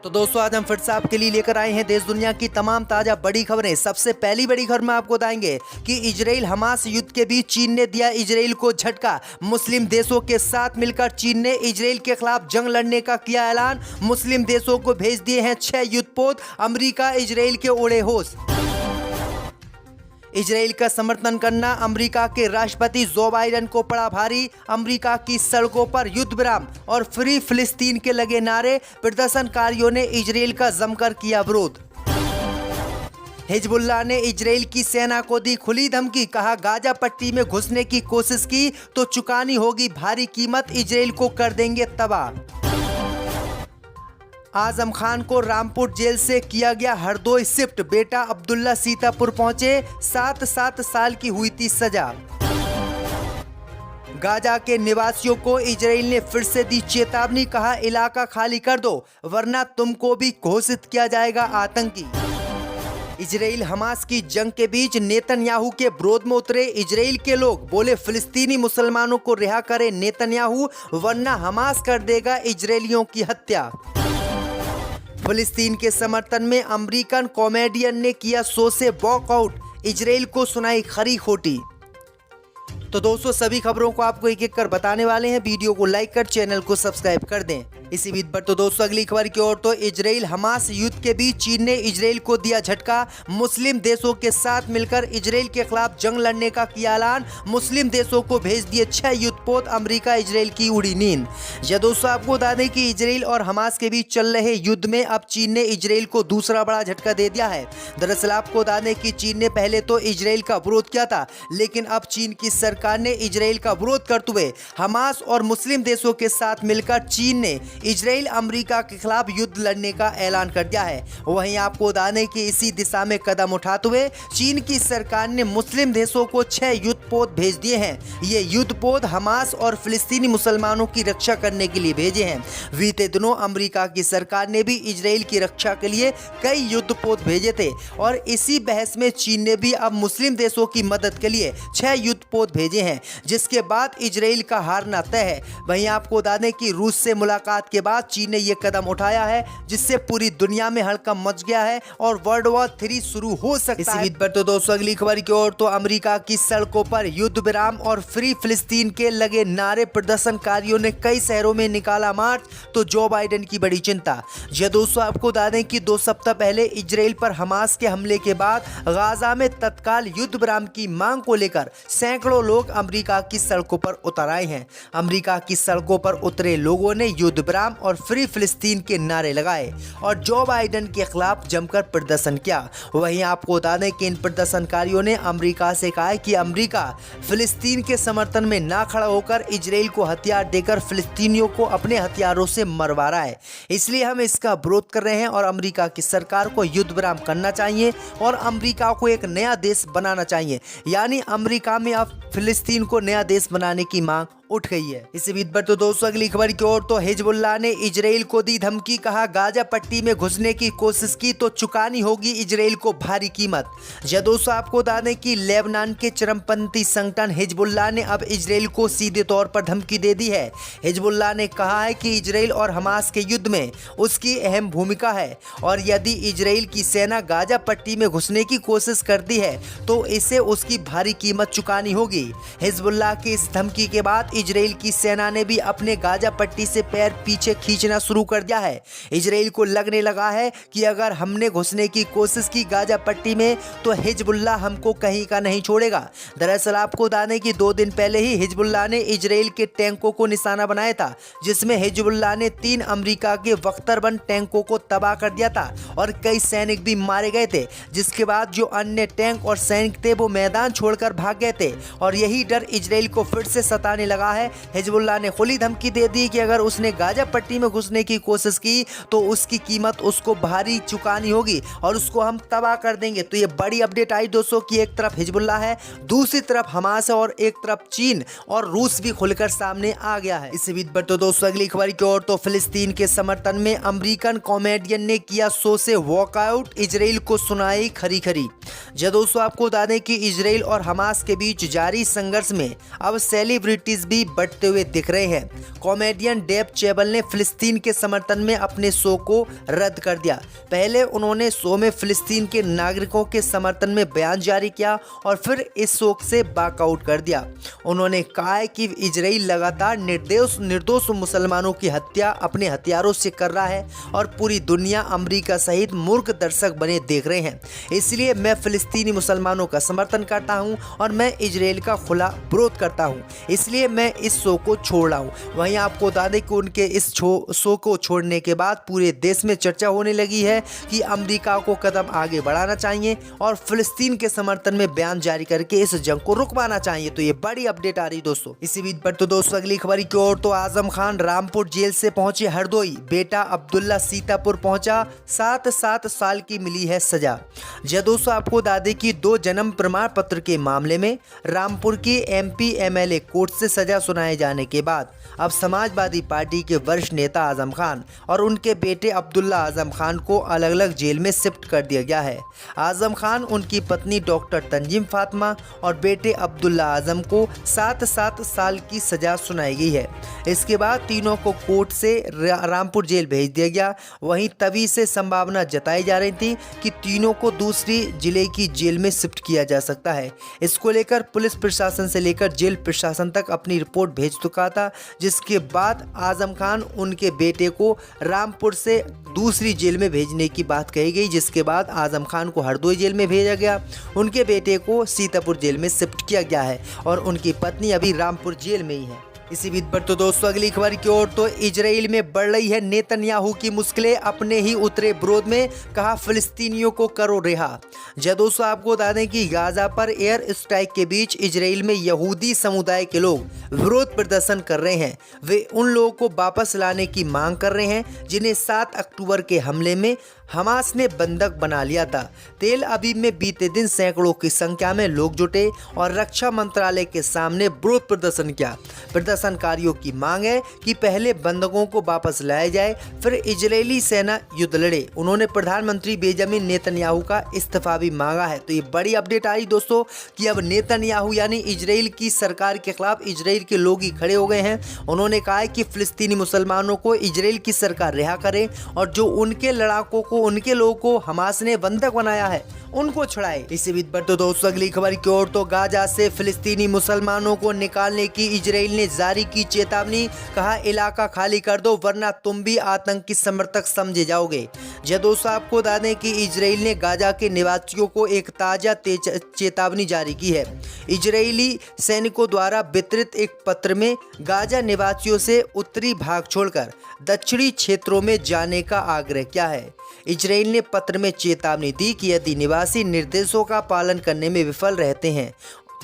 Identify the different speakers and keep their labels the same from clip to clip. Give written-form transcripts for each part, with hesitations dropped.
Speaker 1: तो दोस्तों आज हम फिर से आपके लिए लेकर आए हैं देश दुनिया की तमाम ताजा बड़ी खबरें। सबसे पहली बड़ी खबर में आपको बताएंगे कि इजराइल हमास युद्ध के बीच चीन ने दिया इजराइल को झटका। मुस्लिम देशों के साथ मिलकर चीन ने इजराइल के खिलाफ जंग लड़ने का किया ऐलान। मुस्लिम देशों को भेज दिए हैं 6 युद्धपोत। अमेरिका इजराइल के उड़े होश। इजराइल का समर्थन करना अमेरिका के राष्ट्रपति जो बाइडेन को पड़ा भारी। अमेरिका की सड़कों पर युद्ध विराम और फ्री फिलिस्तीन के लगे नारे। प्रदर्शनकारियों ने इजराइल का जमकर किया विरोध। हिजबुल्लाह ने इजराइल की सेना को दी खुली धमकी। कहा गाजा पट्टी में घुसने की कोशिश की तो चुकानी होगी भारी कीमत। इजराइल को कर देंगे तबाह। आजम खान को रामपुर जेल से किया गया हरदोई शिफ्ट। बेटा अब्दुल्ला सीतापुर पहुंचे। 7 साल की हुई थी सजा। गाजा के निवासियों को इजराइल ने फिर से दी चेतावनी। कहा इलाका खाली कर दो वरना तुमको भी घोषित किया जाएगा आतंकी। इजराइल हमास की जंग के बीच नेतन्याहू के विरोध में उतरे इजराइल के लोग। बोले फिलिस्तीनी मुसलमानों को रिहा करे नेतन्याहू वरना हमास कर देगा इजरायलियों की हत्या। फिलिस्तीन के समर्थन में अमेरिकन कॉमेडियन ने किया शो से वॉकआउट। इजराइल को सुनाई खरी खोटी। तो दोस्तों सभी खबरों को आपको एक एक कर बताने वाले हैं। वीडियो को लाइक कर चैनल को सब्सक्राइब कर दें। इसी बीच पर तो दोस्तों अगली खबर की ओर तो इजराइल हमास युद्ध के बीच चीन ने इजराइल को दिया झटका। मुस्लिम देशों के साथ मिलकर इजराइल के खिलाफ जंग लड़ने का किया ऐलान। मुस्लिम देशों को भेज दिए 6 युद्धपोत। अमेरिका इजराइल की उड़ी नींद। यह दोस्तों आपको बता दें कि इजराइल और हमास के बीच चल रहे युद्ध में अब चीन ने इजराइल को दूसरा बड़ा झटका दे दिया है। दरअसल आपको बता दें कि चीन ने पहले तो इजराइल का विरोध किया था, लेकिन अब चीन की सरकार ने इजराइल का विरोध करते हुए हमास और मुस्लिम देशों के साथ मिलकर चीन ने इजराइल अमेरिका के खिलाफ युद्ध लड़ने का ऐलान कर दिया है। वहीं आपको बता दें कि इसी दिशा में कदम उठाते हुए चीन की सरकार ने मुस्लिम देशों को 6 युद्धपोत भेज दिए हैं। ये युद्धपोत हमास और फिलिस्तीनी मुसलमानों की रक्षा करने के लिए भेजे हैं। बीते दिनों अमेरिका की सरकार ने भी इजराइल की रक्षा के लिए कई युद्धपोत भेजे थे और इसी बहस में चीन ने भी अब मुस्लिम देशों की मदद के लिए 6 युद्धपोत भेजे हैं, जिसके बाद इजराइल का हारना तय है। वहीं आपको बता दें कि रूस से मुलाकात के बाद चीन ने यह कदम उठाया है, जिससे पूरी दुनिया में हड़कंप मच गया है और वर्ल्ड वॉर 3 शुरू हो सकता है। इसी पर तो दोस्तों अगली खबर की ओर तो अमेरिका की सड़कों पर युद्ध विराम और फ्री फिलिस्तीन के लगे नारे। प्रदर्शनकारियों ने कई शहरों में निकाला मार्च तो जो बाइडेन की बड़ी चिंता। यह दोस्तों आपको बता दें कि 2 सप्ताह पहले इजराइल पर हमास के हमले के बाद गाजा में तत्काल युद्ध विराम की मांग को लेकर सैकड़ों लोग अमेरिका की सड़कों पर उतर आए हैं। अमेरिका की सड़कों पर उतरे लोगों ने युद्ध विराम और फ्री फिलिस्तीन के नारे लगाए और जो बाइडेन के खिलाफ जमकर प्रदर्शन किया। वहीं आपको बता दें कि इन प्रदर्शनकारियों ने अमेरिका से कहा है कि अमेरिका फिलिस्तीन के समर्थन में ना खड़ा होकर इजराइल को हथियार देकर फिलिस्तीनियों को अपने हथियारों से मरवा रहा है। इसलिए हम इसका विरोध कर रहे हैं और अमेरिका की सरकार को युद्ध विराम करना चाहिए और अमेरिका को एक नया देश बनाना चाहिए। यानी अमेरिका में अब फिलिस्तीन को नया देश बनाने की मांग उठ गई है। इसी बीच पर तो दोस्तों अगली खबर की ओर तो हिजबुल्लाह ने इजराइल को दी धमकी। कहा गाजा पट्टी में घुसने की कोशिश की तो चुकानी होगी इजराइल को भारी कीमत। यह दोस्तों आपको बता दें कि लेबनान के चरमपंथी संगठन हिजबुल्लाह ने अब इजराइल को सीधे तौर पर धमकी दे दी है। हिजबुल्लाह ने कहा है कि इजराइल और हमास के युद्ध में उसकी अहम भूमिका है और यदि इजराइल की सेना गाजा पट्टी में घुसने की कोशिश करती है तो इसे उसकी भारी कीमत चुकानी होगी। हिजबुल्लाह की इस धमकी के बाद इजराइल की सेना ने भी अपने गाजा पट्टी से पैर पीछे खींचना शुरू कर दिया है। इजराइल को लगने लगा है कि अगर हमने घुसने की कोशिश की गाजा पट्टी में तो हिजबुल्लाह हमको कहीं का नहीं छोड़ेगा। दरअसल आपको बता दें कि 2 दिन पहले ही हिजबुल्लाह ने इजराइल के टैंकों को निशाना बनाया था, जिसमें हिजबुल्लाह ने 3 अमेरिका के बख्तरबंद टैंकों को तबाह कर दिया था और कई सैनिक भी मारे गए थे, जिसके बाद जो अन्य टैंक और सैनिक थे वो मैदान छोड़कर भाग गए थे और यही डर इजराइल को फिर से सताने लगा है। हिजबुल्लाह ने खुली धमकी दे दी कि अगर उसने गाजा पट्टी में घुसने की कोशिश की तो उसकी कीमत उसको भारी चुकानी होगी और उसको हम तबाह कर देंगे। तो ये बड़ी अपडेट आई दोस्तों कि एक तरफ हिजबुल्लाह है, दूसरी तरफ हमास है और एक तरफ चीन और रूस भी खुलकर सामने आ गया है। इसी बीच पर तो दोस्तों अगली खबर की ओर तो फिलिस्तीन के समर्थन में अमेरिकन कॉमेडियन ने किया शो से वॉकआउट। इजराइल को सुनाई खरी खरी। जी दोस्तों, आपको बता दें कि इजराइल और हमास के बीच जारी संघर्ष में अब सेलिब्रिटीज भी बढ़ते हुए दिख रहे हैं। कॉमेडियन डेव चैपल ने फिलिस्तीन के समर्थन में अपने शो को रद्द कर दिया। पहले उन्होंने शो में फिलिस्तीन के नागरिकों के समर्थन में बयान जारी किया और फिर इस शो से वॉकआउट कर दिया। उन्होंने कहा है कि इजराइल लगातार निर्दोष मुसलमानों की हत्या अपने हथियारों से कर रहा है और पूरी दुनिया अमेरिका सहित मूर्ख दर्शक बने देख रहे हैं। इसलिए मैं फिलिस्तीनी मुसलमानों का समर्थन करता हूं और मैं इजराइल का खुला विरोध करता हूं, इसलिए मैं इस शो को छोड़ रहा हूं। वहीं आपको बता दें कि उनके इस शो को छोड़ने के बाद पूरे देश में चर्चा होने लगी है कि अमेरिका को कदम आगे बढ़ाना चाहिए और फिलिस्तीन के समर्थन में बयान जारी करके इस जंग को रुकवाना चाहिए। तो ये बड़ी अपडेट आ रही दोस्तों। इसी बीच पर तो दोस्तों अगली खबर की ओर तो आजम खान रामपुर जेल से पहुंचे हरदोई, बेटा अब्दुल्ला सीतापुर पहुंचा, 7 साल की मिली है सजा। जी दोस्तों, आपको बता दें कि 2 जन्म प्रमाण पत्र के मामले में रामपुर की MP MLA कोर्ट से सजा सुनाए जाने के बाद अब समाजवादी पार्टी के वरिष्ठ नेता आजम खान और उनके बेटे अब्दुल्ला आजम खान को अलग अलग जेल में शिफ्ट कर दिया गया है। आजम खान, उनकी पत्नी डॉक्टर तंजीम फातिमा और बेटे अब्दुल्ला आजम को 7 साल की सजा सुनाई गई है। इसके बाद तीनों को कोर्ट से रामपुर जेल भेज दिया गया। वहीं तभी से संभावना जताई जा रही थी कि तीनों को दूसरी जिले की जेल में शिफ्ट किया जा सकता है। इसको लेकर पुलिस प्रशासन से लेकर जेल प्रशासन तक अपनी रिपोर्ट भेज चुका था, जिसके बाद आजम खान उनके बेटे को रामपुर से दूसरी जेल में भेजने की बात कही गई, जिसके बाद आजम खान को हरदोई जेल में भेजा गया, उनके बेटे को सीतापुर जेल में शिफ्ट किया गया है और उनकी पत्नी अभी रामपुर जेल में ही है। इसी बीच पर तो दोस्तों अगली खबर की ओर तो इजराइल में बढ़ रही है नेतन्याहू की मुश्किलें, अपने ही उतरे विरोध में, कहा फिलिस्तीनियों को करो रिहा। जी दोस्तों, आपको बता दें कि गाजा पर एयर स्ट्राइक के बीच इजराइल में यहूदी समुदाय के लोग विरोध प्रदर्शन कर रहे हैं। वे उन लोगों को वापस लाने की मांग कर रहे हैं जिन्हें 7 अक्टूबर के हमले में हमास ने बंधक बना लिया था। तेल अवीव में बीते दिन सैकड़ों की संख्या में लोग जुटे और रक्षा मंत्रालय के सामने विरोध प्रदर्शन किया। प्रदर्शनकारियों की मांग है कि पहले बंधकों को वापस लाया जाए, फिर इजरायली सेना युद्ध लड़े। उन्होंने प्रधानमंत्री बेंजामिन नेतन्याहू का इस्तीफा भी मांगा है। तो ये बड़ी अपडेट आई दोस्तों कि अब नेतन्याहू यानी इजराइल की सरकार के खिलाफ इजराइल के लोग ही खड़े हो गए हैं। उन्होंने कहा है कि फिलिस्तीनी मुसलमानों को इजराइल की सरकार रिहा करे और जो उनके लड़ाकों को, उनके लोगों को हमास ने बंधक बनाया है, उनको छुड़ाए। इसी बीच पर तो दोस्तों अगली खबर की ओर तो गाजा से फिलिस्तीनी मुसलमानों को निकालने की इजराइल ने जारी की चेतावनी, कहा इलाका खाली कर दो वरना तुम भी आतंकी समर्थक समझे जाओगे। जी दोस्तों, आपको बता दें कि इजराइल ने गाजा के निवासियों को एक ताजा चेतावनी जारी की है। इजरायली सैनिकों द्वारा वितरित एक पत्र में गाजा निवासियों से उत्तरी भाग छोड़कर दक्षिणी क्षेत्रों में जाने का आग्रह किया है। इजराइल ने पत्र में चेतावनी दी कि यदि निवासी निर्देशों का पालन करने में विफल रहते हैं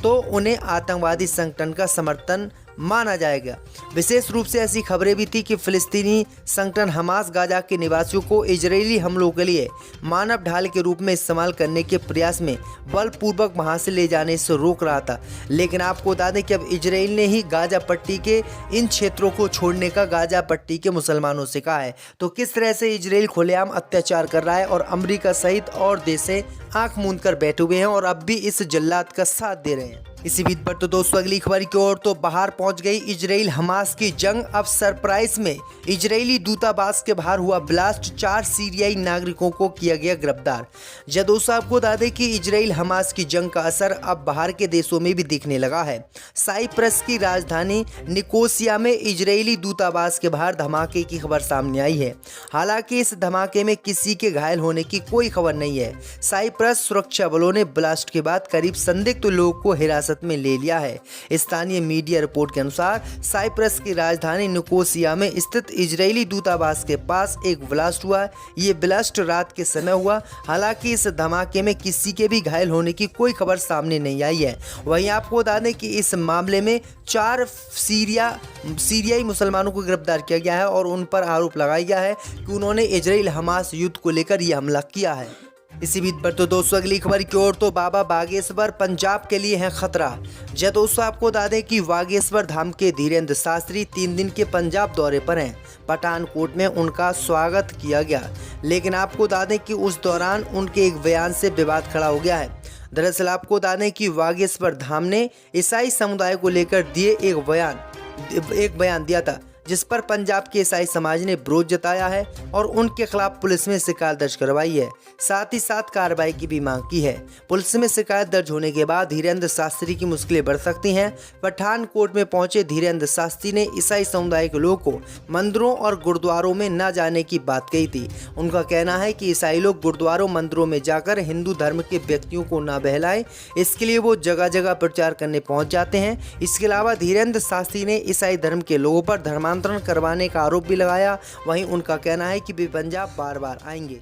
Speaker 1: तो उन्हें आतंकवादी संगठन का समर्थन माना जाएगा। विशेष रूप से ऐसी खबरें भी थी कि फिलिस्तीनी संगठन हमास गाजा के निवासियों को इजरायली हमलों के लिए मानव ढाल के रूप में इस्तेमाल करने के प्रयास में बलपूर्वक वहां से ले जाने से रोक रहा था। लेकिन आपको बता दें कि अब इजराइल ने ही गाजा पट्टी के इन क्षेत्रों को छोड़ने का गाजा पट्टी के मुसलमानों से कहा है। तो किस तरह से इजराइल खुलेआम अत्याचार कर रहा है और अमेरिका सहित और देशें आंख मूंद कर बैठे हुए हैं और अब भी इस जल्लाद का साथ दे रहे हैं। इसी बीच पर तो दोस्तों अगली खबर की ओर तो बाहर पहुंच गई इजराइल हमास की जंग। अब सरप्राइज में इजरायली दूतावास के बाहर हुआ ब्लास्ट, 4 सीरियाई नागरिकों को किया गया गिरफ्तार। जब दोस्तों आपको बता दें कि इजराइल हमास की जंग का असर अब बाहर के देशों में भी दिखने लगा है। साइप्रस की राजधानी निकोसिया में इजरायली दूतावास के बाहर धमाके की खबर सामने आई है। हालांकि इस धमाके में किसी के घायल होने की कोई खबर नहीं है। साइप्रस सुरक्षा बलों ने ब्लास्ट के बाद करीब संदिग्ध लोगों को हिरासत में ले लिया है। स्थानीय मीडिया रिपोर्ट के अनुसार साइप्रस की राजधानी निकोसिया में स्थित इजरायली दूतावास के पास एक ब्लास्ट हुआ। ये ब्लास्ट रात के समय हुआ। हालांकि इस धमाके में किसी के भी घायल होने की कोई खबर सामने नहीं आई है। वहीं आपको बता दें कि इस मामले में 4 सीरियाई मुसलमानों को गिरफ्तार किया गया है और उन पर आरोप लगाया गया है कि उन्होंने इजराइल हमास युद्ध को लेकर यह हमला किया है। इसी बीच पर तो दोस्तों अगली खबर की ओर तो बाबा बागेश्वर पंजाब के लिए है खतरा। जय दोस्तों, आपको बता दें कि बागेश्वर धाम के धीरेन्द्र शास्त्री 3 दिन के पंजाब दौरे पर हैं। पठानकोट में उनका स्वागत किया गया, लेकिन आपको बता दें कि उस दौरान उनके एक बयान से विवाद खड़ा हो गया है। दरअसल आपको बता दें कि बागेश्वर धाम ने ईसाई समुदाय को लेकर दिए एक बयान दिया था, जिस पर पंजाब के ईसाई समाज ने विरोध जताया है और उनके खिलाफ पुलिस में शिकायत दर्ज करवाई है। साथ ही साथ कार्रवाई की भी मांग की है। पुलिस में शिकायत दर्ज होने के बाद धीरेन्द्र शास्त्री की मुश्किलें बढ़ सकती हैं। पठानकोट में पहुंचे धीरेन्द्र शास्त्री ने ईसाई समुदाय के लोगों को मंदिरों और गुरुद्वारों में न जाने की बात कही थी। उनका कहना है कि ईसाई लोग गुरुद्वारों मंदिरों में जाकर हिंदू धर्म के व्यक्तियों को न बहलाएं, इसके लिए वो जगह जगह प्रचार करने पहुंच जाते हैं। इसके अलावा धीरेन्द्र शास्त्री ने ईसाई धर्म के लोगों पर धर्मांतरण करवाने का आरोप भी लगाया। वहीं उनका कहना है कि वे पंजाब बार बार आएंगे।